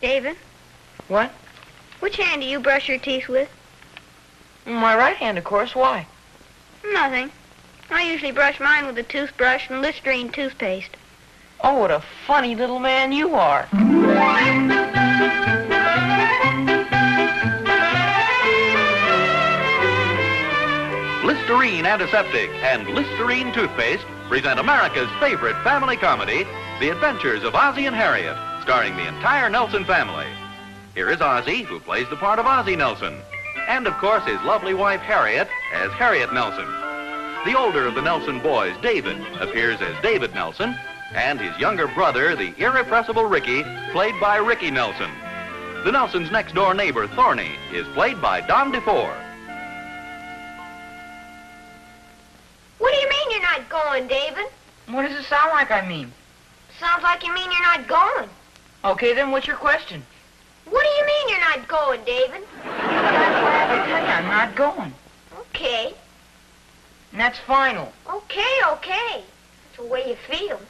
David? What? Which hand do you brush your teeth with? My right hand, of course. Why? Nothing. I usually brush mine with a toothbrush and Listerine toothpaste. Oh, what a funny little man you are. Listerine Antiseptic and Listerine Toothpaste present America's favorite family comedy, The Adventures of Ozzie and Harriet, starring the entire Nelson family. Here is Ozzie, who plays the part of Ozzie Nelson, and of course his lovely wife Harriet as Harriet Nelson. The older of the Nelson boys, David, appears as David Nelson, and his younger brother, the irrepressible Ricky, played by Ricky Nelson. The Nelsons' next-door neighbor, Thorny, is played by Don DeFore. What do you mean you're not going, David? What does it sound like I mean? Sounds like you mean you're not going. Okay, then what's your question? What do you mean you're not going, David? That's what I have to tell you. I'm not going. Okay. And that's final. Okay. That's the way you feel.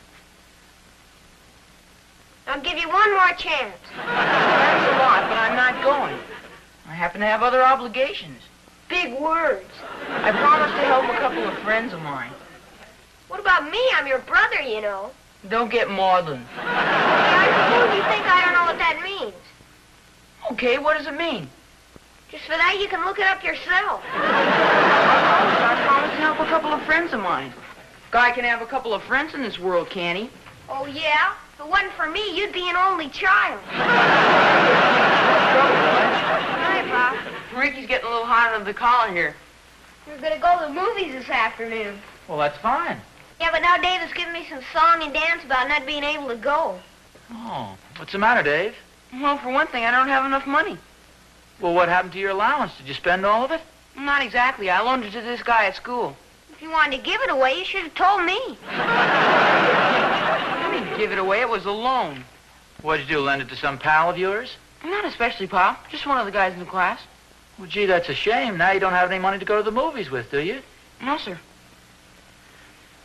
I'll give you one more chance. That's a lot, but I'm not going. I happen to have other obligations. Big words. I promised to help a couple of friends of mine. What about me? I'm your brother, you know. Don't get maudlin. I suppose you think I don't know what that means. Okay, what does it mean? Just for that, you can look it up yourself. I promised to help a couple of friends of mine. Guy can have a couple of friends in this world, can he? Oh, yeah? If it wasn't for me, you'd be an only child. Hi, Pop. Ricky's getting a little hot under the collar here. We're going to go to the movies this afternoon. Well, that's fine. Yeah, but now David's giving me some song and dance about not being able to go. Oh, what's the matter, Dave? Well, for one thing, I don't have enough money. Well, what happened to your allowance? Did you spend all of it? Not exactly. I loaned it to this guy at school. If you wanted to give it away, you should have told me. I didn't give it away. It was a loan. What'd you do, lend it to some pal of yours? Not especially, Pop. Just one of the guys in the class. Well, gee, that's a shame. Now you don't have any money to go to the movies with, do you? No, sir.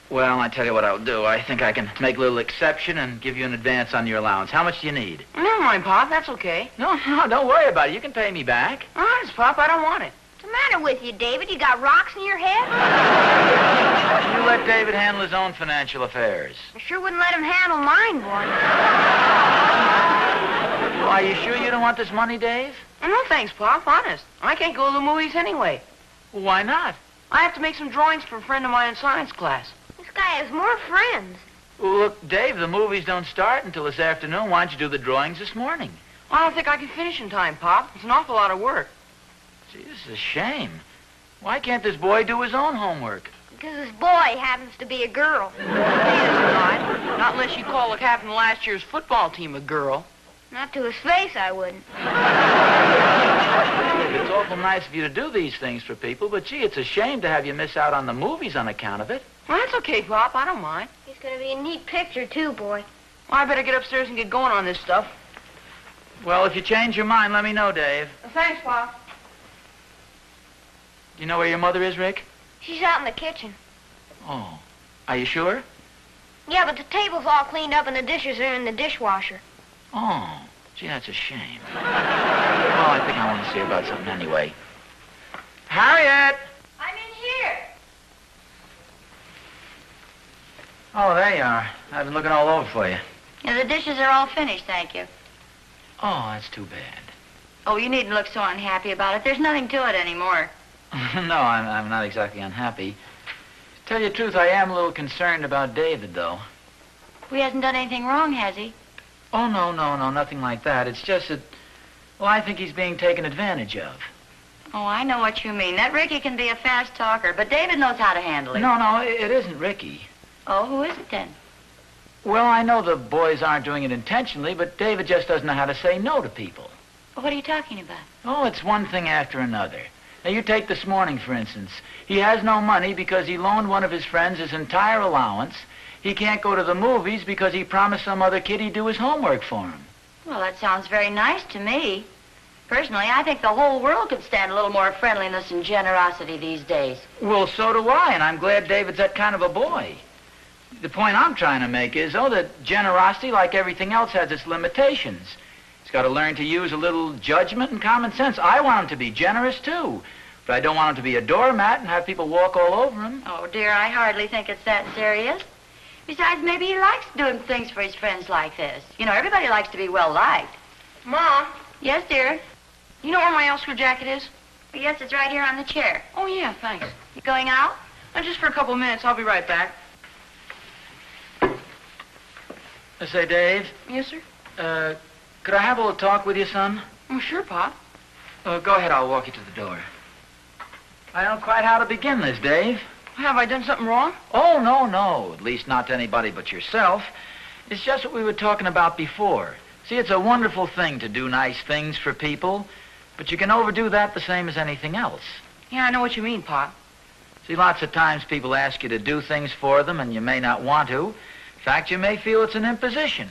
Well, I tell you what I'll do. I think I can make a little exception and give you an advance on your allowance. How much do you need? Never mind, Pop. That's okay. No, don't worry about it. You can pay me back. Honest, Pop, I don't want it. What's the matter with you, David? You got rocks in your head? You let David handle his own financial affairs. I sure wouldn't let him handle mine, boy. Are you sure you don't want this money, Dave? No, thanks, Pop. Honest. I can't go to the movies anyway. Well, why not? I have to make some drawings for a friend of mine in science class. This guy has more friends. Well, look, Dave, the movies don't start until this afternoon. Why don't you do the drawings this morning? I don't think I can finish in time, Pop. It's an awful lot of work. Gee, this is a shame. Why can't this boy do his own homework? Because this boy happens to be a girl. He is not. Not unless you call the captain of last year's football team a girl. Not to his face, I wouldn't. It's awful nice of you to do these things for people, but gee, it's a shame to have you miss out on the movies on account of it. Well, that's okay, Pop. I don't mind. It's going to be a neat picture, too, boy. Well, I better get upstairs and get going on this stuff. Well, if you change your mind, let me know, Dave. Thanks, Pop. Do you know where your mother is, Rick? She's out in the kitchen. Oh, are you sure? Yeah, but the table's all cleaned up and the dishes are in the dishwasher. Oh, gee, that's a shame. Well, I think I want to see her about something anyway. Harriet! I'm in here. Oh, there you are. I've been looking all over for you. Yeah, the dishes are all finished, thank you. Oh, that's too bad. Oh, you needn't look so unhappy about it. There's nothing to it anymore. No, I'm not exactly unhappy. To tell you the truth, I am a little concerned about David, though. He hasn't done anything wrong, has he? Oh, no, nothing like that. It's just that, well, I think he's being taken advantage of. Oh, I know what you mean. That Ricky can be a fast talker, but David knows how to handle him. No, it isn't Ricky. Oh, who is it then? Well, I know the boys aren't doing it intentionally, but David just doesn't know how to say no to people. What are you talking about? Oh, it's one thing after another. Now, you take this morning, for instance. He has no money because he loaned one of his friends his entire allowance. He can't go to the movies because he promised some other kid he'd do his homework for him. Well, that sounds very nice to me. Personally, I think the whole world could stand a little more friendliness and generosity these days. Well, so do I, and I'm glad David's that kind of a boy. The point I'm trying to make is, that generosity, like everything else, has its limitations. It's He's got to learn to use a little judgment and common sense. I want him to be generous, too. But I don't want him to be a doormat and have people walk all over him. Oh, dear, I hardly think it's that serious. Besides, maybe he likes doing things for his friends like this. You know, everybody likes to be well-liked. Mom, Yes, dear? you know where my Elsker jacket is? Yes, it's right here on the chair. Oh, yeah, thanks. You going out? Just for a couple of minutes. I'll be right back. Say, Dave, Yes, sir? could I have a little talk with you, son? Oh, sure, Pop. Go ahead, I'll walk you to the door. I don't know quite how to begin this, Dave. Have I done something wrong? Oh, no. At least not to anybody but yourself. It's just what we were talking about before. See, it's a wonderful thing to do nice things for people, but you can overdo that the same as anything else. Yeah, I know what you mean, Pop. See, lots of times people ask you to do things for them, and you may not want to. In fact, you may feel it's an imposition,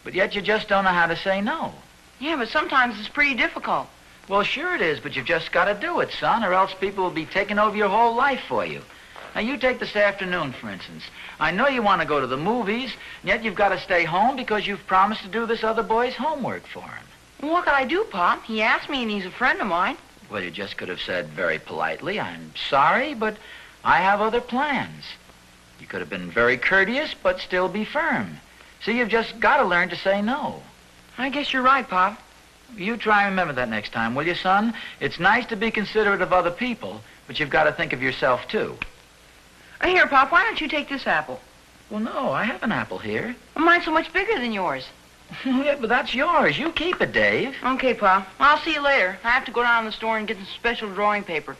but yet you just don't know how to say no. Yeah, but sometimes it's pretty difficult. Well, sure it is, but you've just got to do it, son, or else people will be taking over your whole life for you. Now, you take this afternoon, for instance. I know you want to go to the movies, and yet you've got to stay home because you've promised to do this other boy's homework for him. Well, what could I do, Pop? He asked me, and he's a friend of mine. Well, you just could have said very politely, I'm sorry, but I have other plans. You could have been very courteous, but still be firm. See, you've just got to learn to say no. I guess you're right, Pop. You try and remember that next time, will you, son? It's nice to be considerate of other people, but you've got to think of yourself, too. Here, Pop, why don't you take this apple? Well, no, I have an apple here. Well, mine's so much bigger than yours. Yeah, but that's yours. You keep it, Dave. Okay, Pop. Well, I'll see you later. I have to go down to the store and get some special drawing paper.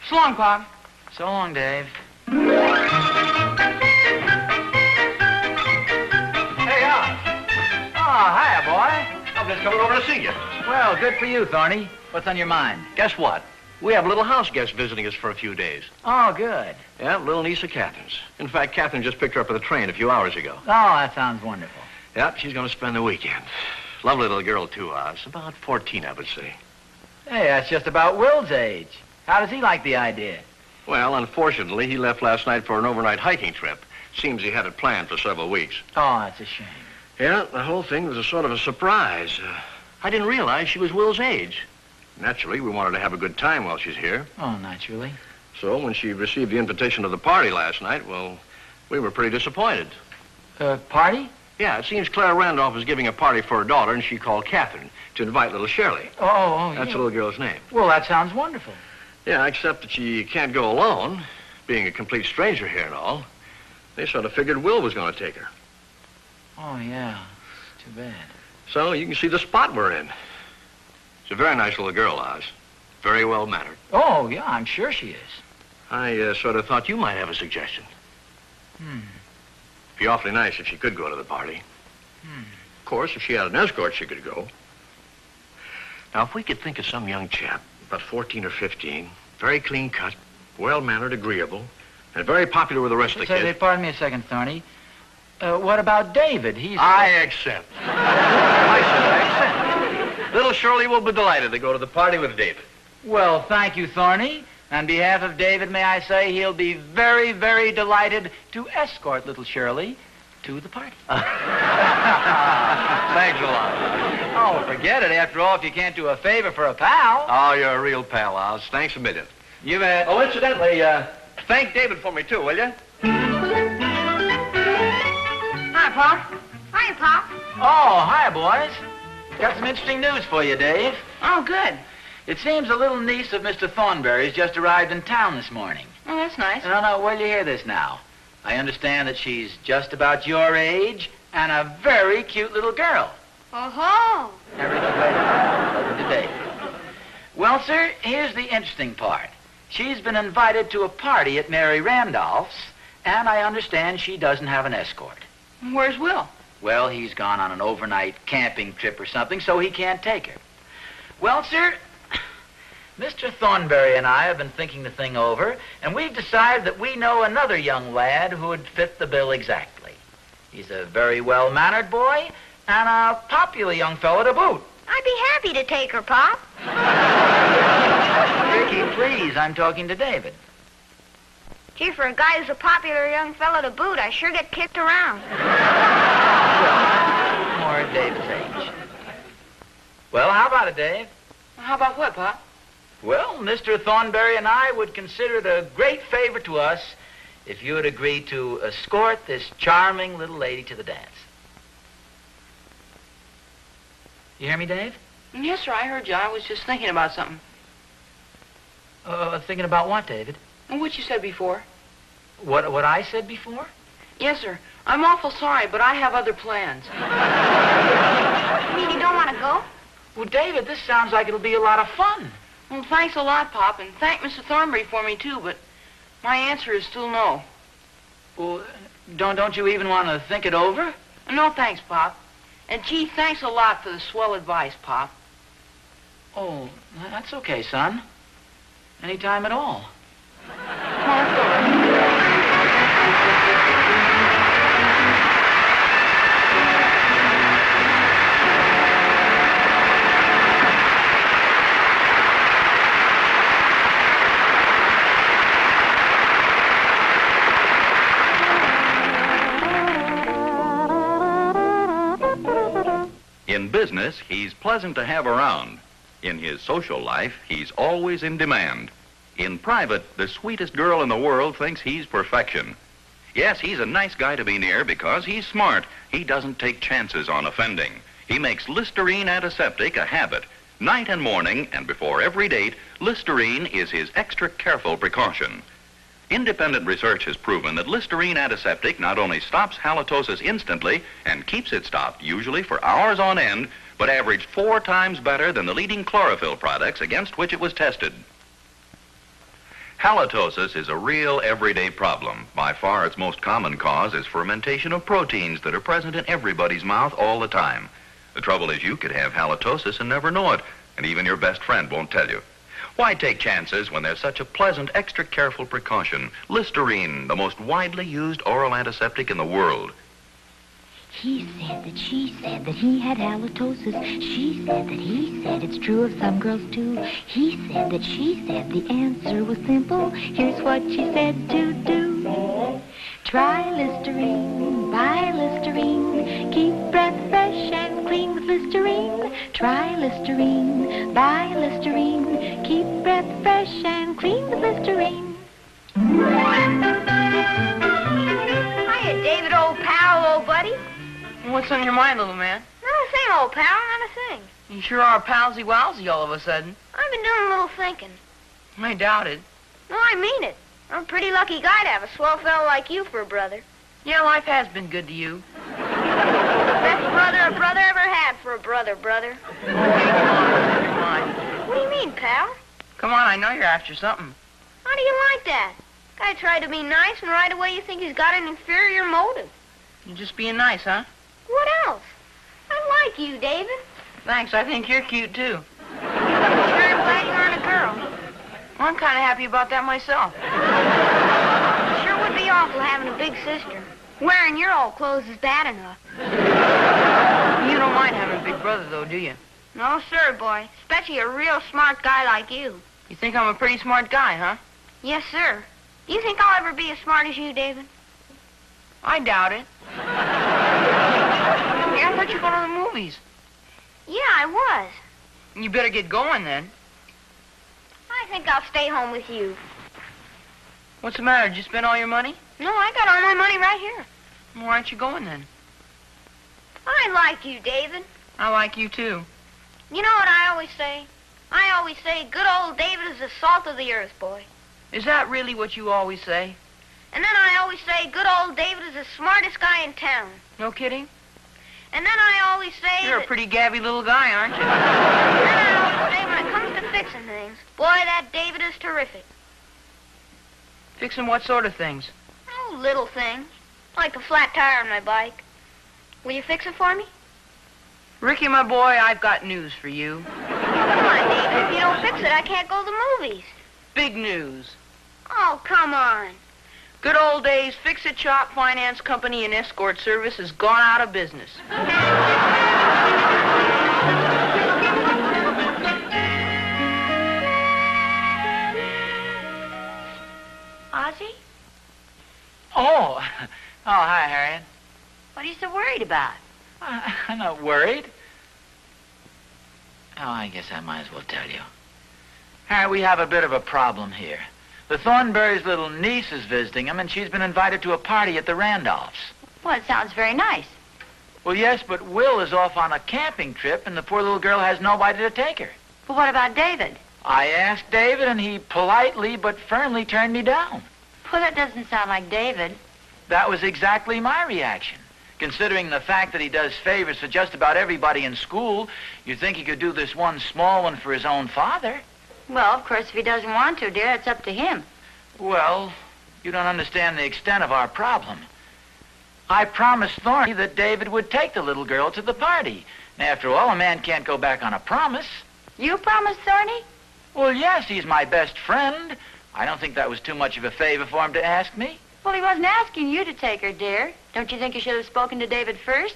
So long, Pop. So long, Dave. Hey, hiya, boy. I'm just coming over to see you. Well, good for you, Thorny. What's on your mind? Guess what? We have a little house guest visiting us for a few days. Oh, good. Yeah, little niece of Catherine's. In fact, Catherine just picked her up at the train a few hours ago. Oh, that sounds wonderful. Yep, she's going to spend the weekend. Lovely little girl, too, Oz. About 14, I would say. Hey, that's just about Will's age. How does he like the idea? Well, unfortunately, he left last night for an overnight hiking trip. Seems he had it planned for several weeks. Oh, that's a shame. Yeah, the whole thing was a sort of a surprise. I didn't realize she was Will's age. Naturally, we wanted to have a good time while she's here. Oh, naturally. So when she received the invitation to the party last night, well, we were pretty disappointed. Party? Yeah, it seems Claire Randolph is giving a party for her daughter, and she called Catherine to invite little Shirley. Oh, That's yeah. the little girl's name. Well, that sounds wonderful. Yeah, except that she can't go alone, being a complete stranger here and all. They sort of figured Will was going to take her. Oh, yeah. Too bad. So you can see the spot we're in. She's a very nice little girl, Oz. Very well-mannered. Oh, yeah, I'm sure she is. I sort of thought you might have a suggestion. It'd be awfully nice if she could go to the party. Of course, if she had an escort, she could go. Now, if we could think of some young chap, about 14 or 15, very clean-cut, well-mannered, agreeable, and very popular with the rest of the Say, kids. pardon me a second, Thorny. What about David? He's... I accept. I said I accept. Little Shirley will be delighted to go to the party with David. Well, thank you, Thorny. On behalf of David, may I say he'll be very, very delighted to escort little Shirley to the party. Thanks a lot. Oh, forget it. After all, if you can't do a favor for a pal. Oh, you're a real pal, Oz. Thanks a million. You bet. Oh, incidentally, thank David for me, too, will you? Hi, Pop. Hiya, Pop. Oh, hi, boys. Got some interesting news for you, Dave. Oh, good. It seems a little niece of Mr. Thornberry's just arrived in town this morning. Oh, that's nice. No, where'll you hear this now? I understand that she's just about your age and a very cute little girl. Oh-ho. Everything later to Dave. Well, sir, here's the interesting part. She's been invited to a party at Mary Randolph's, and I understand she doesn't have an escort. Where's Will? Well, he's gone on an overnight camping trip or something, so he can't take her. Well, sir, Mr. Thornberry and I have been thinking the thing over, and we've decided that we know another young lad who would fit the bill exactly. He's a very well-mannered boy and a popular young fellow to boot. I'd be happy to take her, Pop. Ricky, please, I'm talking to David. Gee, for a guy who's a popular young fellow to boot, I sure get kicked around. More at David's age. Well, how about it, Dave? How about what, Pop? Well, Mr. Thornberry and I would consider it a great favor to us if you would agree to escort this charming little lady to the dance. You hear me, Dave? Yes, sir, I heard you. I was just thinking about something. Thinking about what, David? What you said before. What I said before? Yes, sir. I'm awful sorry, but I have other plans. You mean you don't want to go? Well, David, this sounds like it'll be a lot of fun. Well, thanks a lot, Pop, and thank Mr. Thornberry for me, too, but my answer is still no. Well, don't you even want to think it over? No, thanks, Pop. And, gee, thanks a lot for the swell advice, Pop. Oh, that's okay, son. Anytime at all. Come on, let's go. In business, he's pleasant to have around. In his social life, he's always in demand. In private, the sweetest girl in the world thinks he's perfection. Yes, he's a nice guy to be near because he's smart. He doesn't take chances on offending. He makes Listerine antiseptic a habit. Night and morning, and before every date, Listerine is his extra careful precaution. Independent research has proven that Listerine antiseptic not only stops halitosis instantly and keeps it stopped, usually for hours on end, but averaged 4 times better than the leading chlorophyll products against which it was tested. Halitosis is a real everyday problem. By far its most common cause is fermentation of proteins that are present in everybody's mouth all the time. The trouble is you could have halitosis and never know it, and even your best friend won't tell you. Why take chances when there's such a pleasant, extra careful precaution? Listerine, the most widely used oral antiseptic in the world. He said that she said that he had halitosis. She said that he said it's true of some girls too. He said that she said the answer was simple. Here's what she said to do. Try Listerine, buy Listerine. Keep breath fresh and clean with Listerine. Try Listerine, buy Listerine. Keep breath fresh and clean with Listerine. Hiya, David, old pal, old buddy. What's on your mind, little man? Not a thing, old pal, not a thing. You sure are palsy-walsy all of a sudden. I've been doing a little thinking. I doubt it. No, I mean it. I'm a pretty lucky guy to have a swell fellow like you for a brother. Yeah, life has been good to you. Best brother a brother ever had for a brother. Come on. What do you mean, pal? Come on, I know you're after something. How do you like that? Guy tried to be nice, and right away you think he's got an inferior motive. You're just being nice, huh? What else? I like you, David. Thanks, I think you're cute, too. Sure I'm glad you aren't a girl. Well, I'm kind of happy about that myself. Sure would be awful having a big sister. Wearing your old clothes is bad enough. You don't mind having a big brother, though, do you? No, sir, boy. Especially a real smart guy like you. You think I'm a pretty smart guy, huh? Yes, sir. Do you think I'll ever be as smart as you, David? I doubt it. Yeah, I thought you were going to the movies. Yeah, I was. You better get going, then. I think I'll stay home with you. What's the matter? Did you spend all your money? No, I got all my money right here. Well, why aren't you going, then? I like you, David. I like you, too. You know what I always say? I always say good old David is the salt of the earth, boy. Is that really what you always say? And then I always say good old David is the smartest guy in town. No kidding? And then I always say You're a pretty gabby little guy, aren't you? And then I always say when it comes to fixing things, boy, that David is terrific. Fixing what sort of things? Oh, little things. Like a flat tire on my bike. Will you fix it for me? Ricky, my boy, I've got news for you. Come on, David. If you don't fix it, I can't go to the movies. Big news. Oh, come on. Good old days, fix-it-shop finance company and escort service has gone out of business. Ozzie? Oh, hi, Harriet. What are you so worried about? I'm not worried. Oh, I guess I might as well tell you. Harry, we have a bit of a problem here. The Thornberry's little niece is visiting him, and she's been invited to a party at the Randolphs. Well, it sounds very nice. Well, yes, but Will is off on a camping trip, and the poor little girl has nobody to take her. But what about David? I asked David, and he politely but firmly turned me down. Well, that doesn't sound like David. That was exactly my reaction. Considering the fact that he does favors for just about everybody in school, you'd think he could do this one small one for his own father. Well, of course, if he doesn't want to, dear, it's up to him. Well, you don't understand the extent of our problem. I promised Thorny that David would take the little girl to the party. And after all, a man can't go back on a promise. You promised, Thorny? Well, yes, he's my best friend. I don't think that was too much of a favor for him to ask me. Well, he wasn't asking you to take her, dear. Don't you think you should have spoken to David first?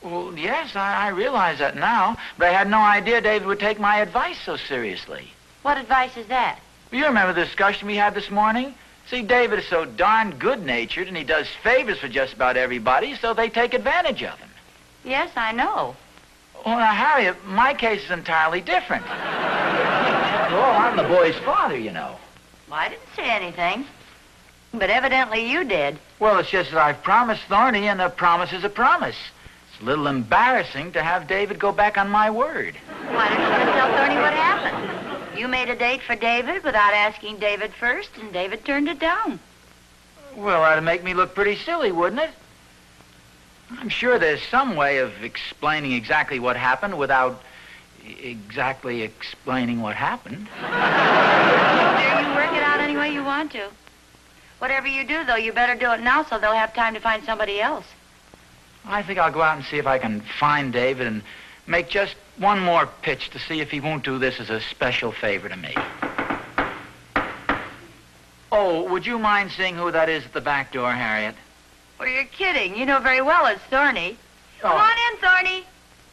Well, yes, I realize that now, but I had no idea David would take my advice so seriously. What advice is that? You remember the discussion we had this morning? See, David is so darn good-natured, and he does favors for just about everybody, so they take advantage of him. Yes, I know. Well, now, Harriet, my case is entirely different. After all, I'm the boy's father, you know. Well, I didn't say anything. But evidently you did. Well, it's just that I've promised Thorny, and a promise is a promise. It's a little embarrassing to have David go back on my word. Why don't you just tell Thorny what happened? You made a date for David without asking David first, and David turned it down. Well, that'd make me look pretty silly, wouldn't it? I'm sure there's some way of explaining exactly what happened without exactly explaining what happened. Dear, you work it out any way you want to. Whatever you do, though, you better do it now so they'll have time to find somebody else. I think I'll go out and see if I can find David and make just one more pitch to see if he won't do this as a special favor to me. Oh, would you mind seeing who that is at the back door, Harriet? Well, you're kidding. You know very well it's Thorny. Come Oh. on in, Thorny.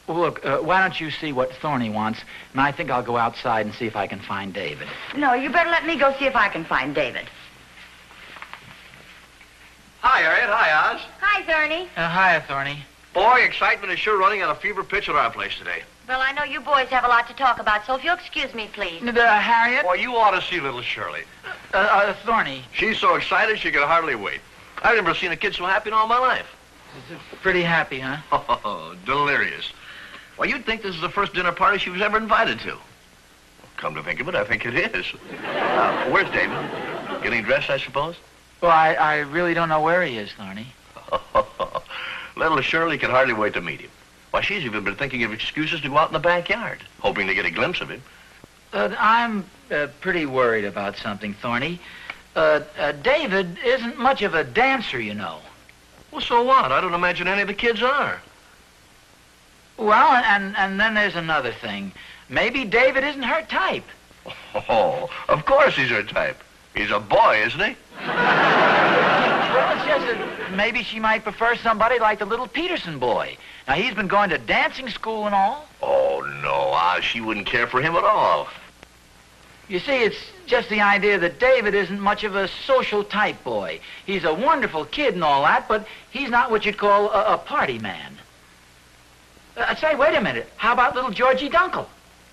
Well, look, why don't you see what Thorny wants, and I think I'll go outside and see if I can find David. No, you better let me go see if I can find David. Hi, Harriet. Hi, Oz. Hi, Thorny. Hiya, Thorny. Boy, excitement is sure running at a fever pitch at our place today. Well, I know you boys have a lot to talk about, so if you'll excuse me, please. Harriet? Boy, you ought to see little Shirley. Thorny. She's so excited she could hardly wait. I've never seen a kid so happy in all my life. Pretty happy, huh? Oh, delirious. Well, you'd think this is the first dinner party she was ever invited to. Come to think of it, I think it is. Where's David? Getting dressed, I suppose? Well, I really don't know where he is, Thorny. Little Shirley can hardly wait to meet him. Why, she's even been thinking of excuses to go out in the backyard, hoping to get a glimpse of him. I'm pretty worried about something, Thorny. David isn't much of a dancer, you know. Well, so what? I don't imagine any of the kids are. Well, and then there's another thing. Maybe David isn't her type. Oh, of course he's her type. He's a boy, isn't he? Well, it's just that maybe she might prefer somebody like the little Peterson boy. Now, he's been going to dancing school and all. Oh, no, she wouldn't care for him at all. You see, it's just the idea that David isn't much of a social type boy. He's a wonderful kid and all that, but he's not what you'd call a party man. Say, wait a minute. How about little Georgie Dunkel?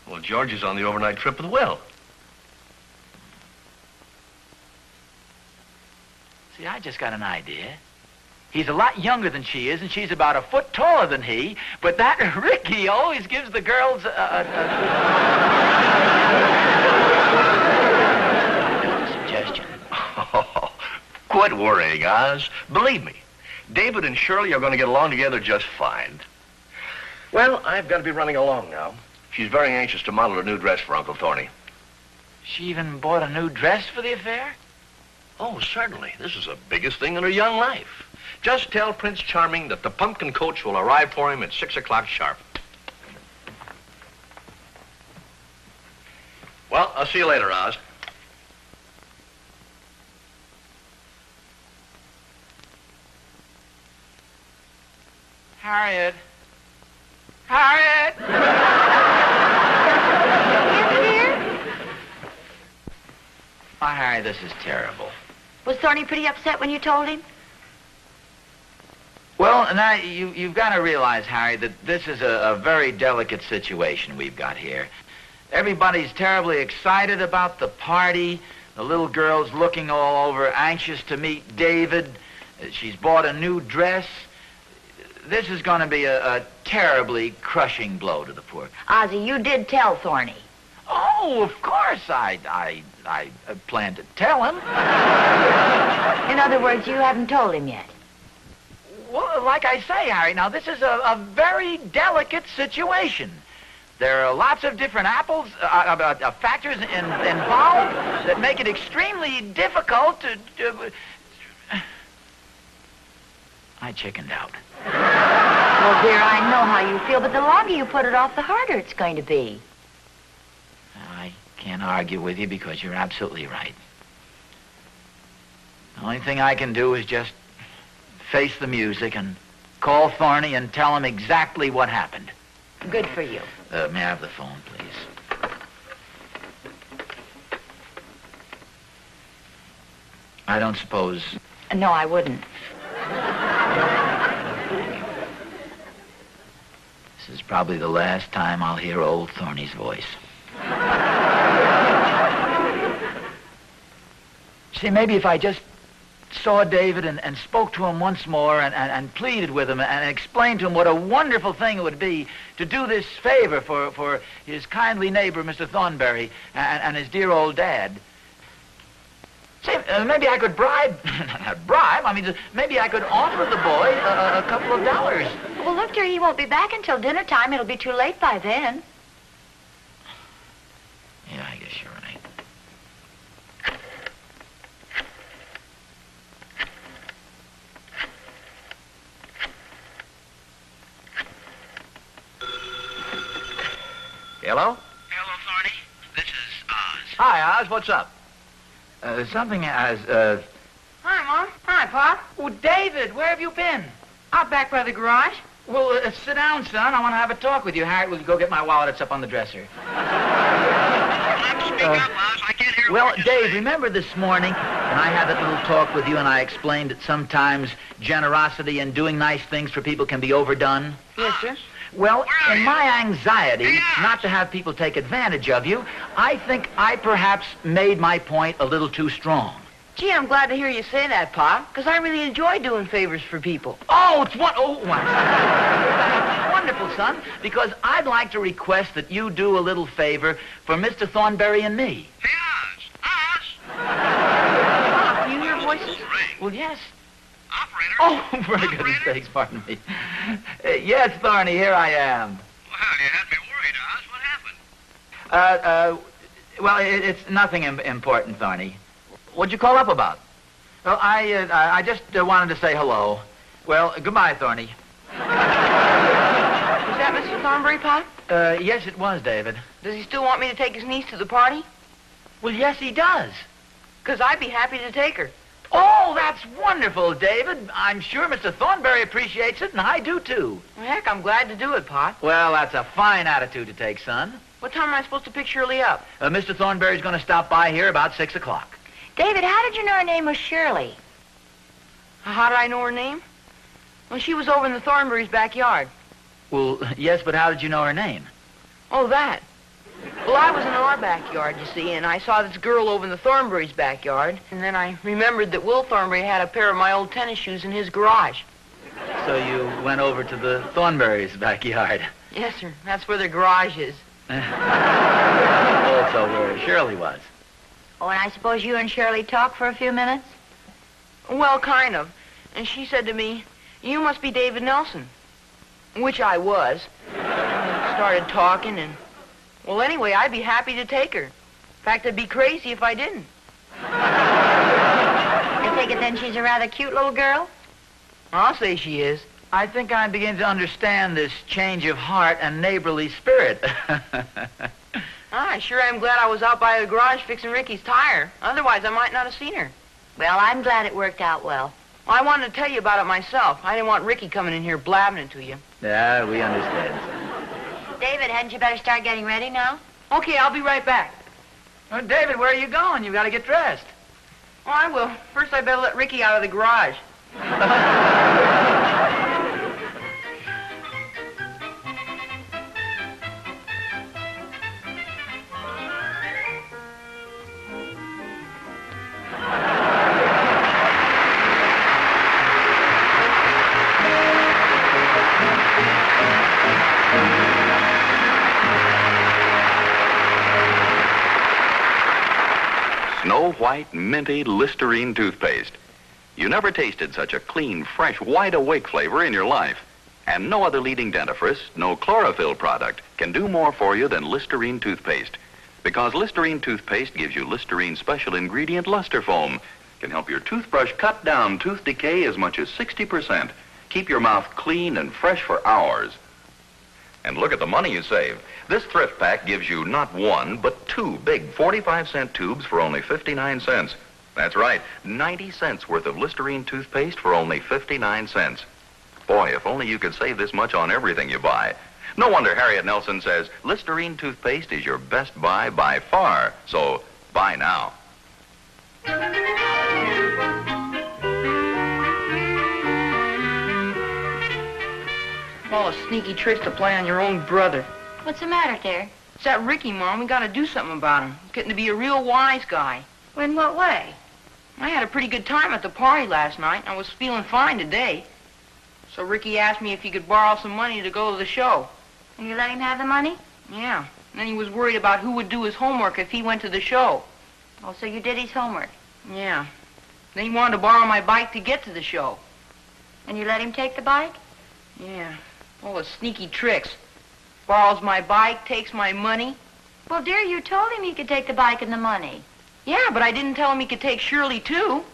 Well, Georgie's on the overnight trip with Will. See, I just got an idea. He's a lot younger than she is, and she's about a foot taller than he, but that Ricky always gives the girls just a suggestion. Oh, quit worrying, Oz. Believe me, David and Shirley are going to get along together just fine. Well, I've got to be running along now. She's very anxious to model a new dress for Uncle Thorny. She even bought a new dress for the affair? Oh, certainly. This is the biggest thing in her young life. Just tell Prince Charming that the pumpkin coach will arrive for him at 6 o'clock sharp. Well, I'll see you later, Oz. Harriet. Harriet! Oh, Harry, this is terrible. Was Thorny pretty upset when you told him? Well, Well, now, you've got to realize, Harry, that this is a very delicate situation we've got here. Everybody's terribly excited about the party. The little girl's looking all over, anxious to meet David. She's bought a new dress. This is going to be a terribly crushing blow to the poor. Ozzie, you did tell Thorny. Oh, of course I planned to tell him. In other words, you haven't told him yet. Well, like I say, Harry, now this is a very delicate situation. There are lots of different factors involved that make it extremely difficult to... I chickened out. Well, dear, I know how you feel, but the longer you put it off, the harder it's going to be. I can't argue with you because you're absolutely right. The only thing I can do is just face the music and call Thorny and tell him exactly what happened. Good for you. May I have the phone, please? I don't suppose... No, I wouldn't. This is probably the last time I'll hear old Thorny's voice. See, maybe if I just saw David and spoke to him once more and pleaded with him and explained to him what a wonderful thing it would be to do this favor for his kindly neighbor, Mr. Thornberry, and his dear old dad. Say, maybe I could bribe, not bribe, I mean, maybe I could offer the boy a couple of dollars. Well, look, dear, he won't be back until dinner time. It'll be too late by then. Yeah, I guess you're right. Hello? Hello, Thorny. This is Oz. Hi, Oz. What's up? Something as, Hi, Mom. Hi, Pop. Oh, David, where have you been? Out back by the garage. Well, sit down, son. I want to have a talk with you. Harriet, will you go get my wallet? It's up on the dresser. Speak up, Oz. I can't hear Well, what you're Dave, saying. remember this morning when I had that little talk with you and I explained that sometimes generosity and doing nice things for people can be overdone? Yes, sir. Well, Where are in you? my anxiety Yeah. not to have people take advantage of you, I think I perhaps made my point a little too strong. Gee, I'm glad to hear you say that, Pop, because I really enjoy doing favors for people. Oh, it's wonderful, son, because I'd like to request that you do a little favor for Mr. Thornberry and me. Hey, Oz. Oz. Pop, do you hear voices? Ring. Well, yes. Operator. Oh, for goodness Operator? sakes, pardon me. Yes, Thorny, here I am. Well, you had me worried, Oz. What happened? Well, it's nothing important, Thorny. What'd you call up about? Well, I just wanted to say hello. Well, goodbye, Thorny. Was that Mr. Thornberry, Pop? Yes, it was, David. Does he still want me to take his niece to the party? Well, yes, he does. Because I'd be happy to take her. Oh, that's wonderful, David. I'm sure Mr. Thornberry appreciates it, and I do, too. Well, heck, I'm glad to do it, Pop. Well, that's a fine attitude to take, son. What time am I supposed to pick Shirley up? Mr. Thornberry's going to stop by here about 6 o'clock. David, how did you know her name was Shirley? How did I know her name? Well, she was over in the Thornberry's backyard. Well, yes, but how did you know her name? Oh, that. Well, I was in our backyard, you see, and I saw this girl over in the Thornberry's backyard, and then I remembered that Will Thornberry had a pair of my old tennis shoes in his garage. So you went over to the Thornberry's backyard. Yes, sir. That's where their garage is. Also where Shirley was. Oh, and I suppose you and Shirley talked for a few minutes? Well, kind of. And she said to me, "You must be David Nelson." Which I was. And we started talking, and... Well, anyway, I'd be happy to take her. In fact, I'd be crazy if I didn't. I take it then she's a rather cute little girl? I'll say she is. I think I'm beginning to understand this change of heart and neighborly spirit. I sure am glad I was out by the garage fixing Ricky's tire. Otherwise, I might not have seen her. Well, I'm glad it worked out well. Well, I wanted to tell you about it myself. I didn't want Ricky coming in here blabbing it to you. Yeah, we understand. David, hadn't you better start getting ready now? Okay, I'll be right back. Oh, David, where are you going? You've got to get dressed. Oh, I will. First, I better let Ricky out of the garage. snow-white, minty Listerine toothpaste. You never tasted such a clean, fresh, wide-awake flavor in your life. And no other leading dentifrice, no chlorophyll product, can do more for you than Listerine toothpaste. Because Listerine toothpaste gives you Listerine's special ingredient, luster foam. Can help your toothbrush cut down tooth decay as much as 60%. Keep your mouth clean and fresh for hours. And look at the money you save. This thrift pack gives you not one, but two big 45-cent tubes for only 59 cents. That's right, 90 cents worth of Listerine toothpaste for only 59 cents. Boy, if only you could save this much on everything you buy. No wonder Harriet Nelson says Listerine toothpaste is your best buy by far. So, buy now. All the sneaky tricks to play on your own brother. What's the matter, dear? It's that Ricky, Mom. We gotta do something about him. He's getting to be a real wise guy. In what way? I had a pretty good time at the party last night. I was feeling fine today. So Ricky asked me if he could borrow some money to go to the show. And you let him have the money? Yeah. And then he was worried about who would do his homework if he went to the show. Oh, so you did his homework. Yeah. Then he wanted to borrow my bike to get to the show. And you let him take the bike? Yeah. All the sneaky tricks. Borrows my bike, takes my money. Well, dear, you told him he could take the bike and the money. Yeah, but I didn't tell him he could take Shirley, too.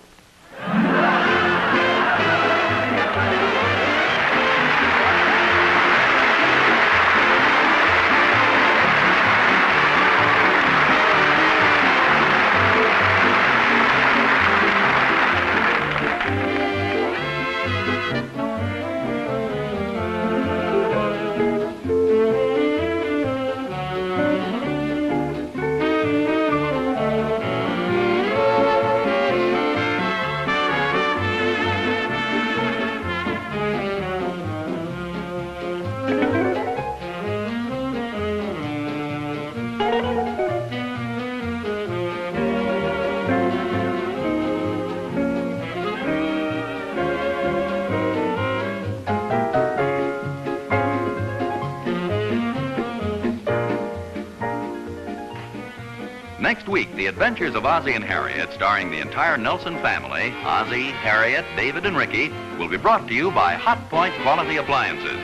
Next week, The Adventures of Ozzie and Harriet, starring the entire Nelson family, Ozzie, Harriet, David, and Ricky, will be brought to you by Hot Point Quality Appliances.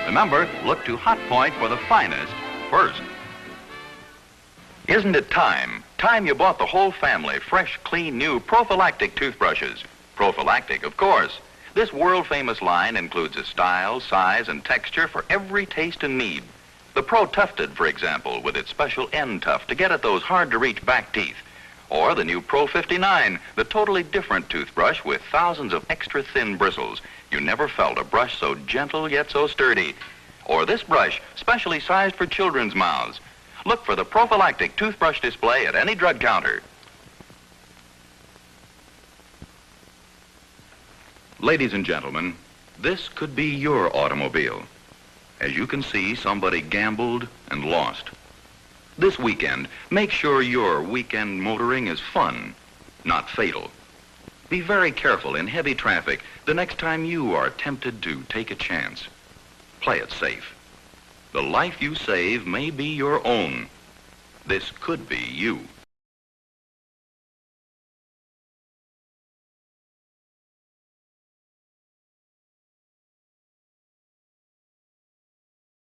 Remember, look to Hot Point for the finest first. Isn't it time? Time you bought the whole family fresh, clean, new prophylactic toothbrushes. Prophylactic, of course. This world-famous line includes a style, size, and texture for every taste and need. The Pro Tufted, for example, with its special end tuft to get at those hard-to-reach back teeth. Or the new Pro 59, the totally different toothbrush with thousands of extra thin bristles. You never felt a brush so gentle yet so sturdy. Or this brush, specially sized for children's mouths. Look for the prophylactic toothbrush display at any drug counter. Ladies and gentlemen, this could be your automobile. As you can see, somebody gambled and lost. This weekend, make sure your weekend motoring is fun, not fatal. Be very careful in heavy traffic the next time you are tempted to take a chance. Play it safe. The life you save may be your own. This could be you.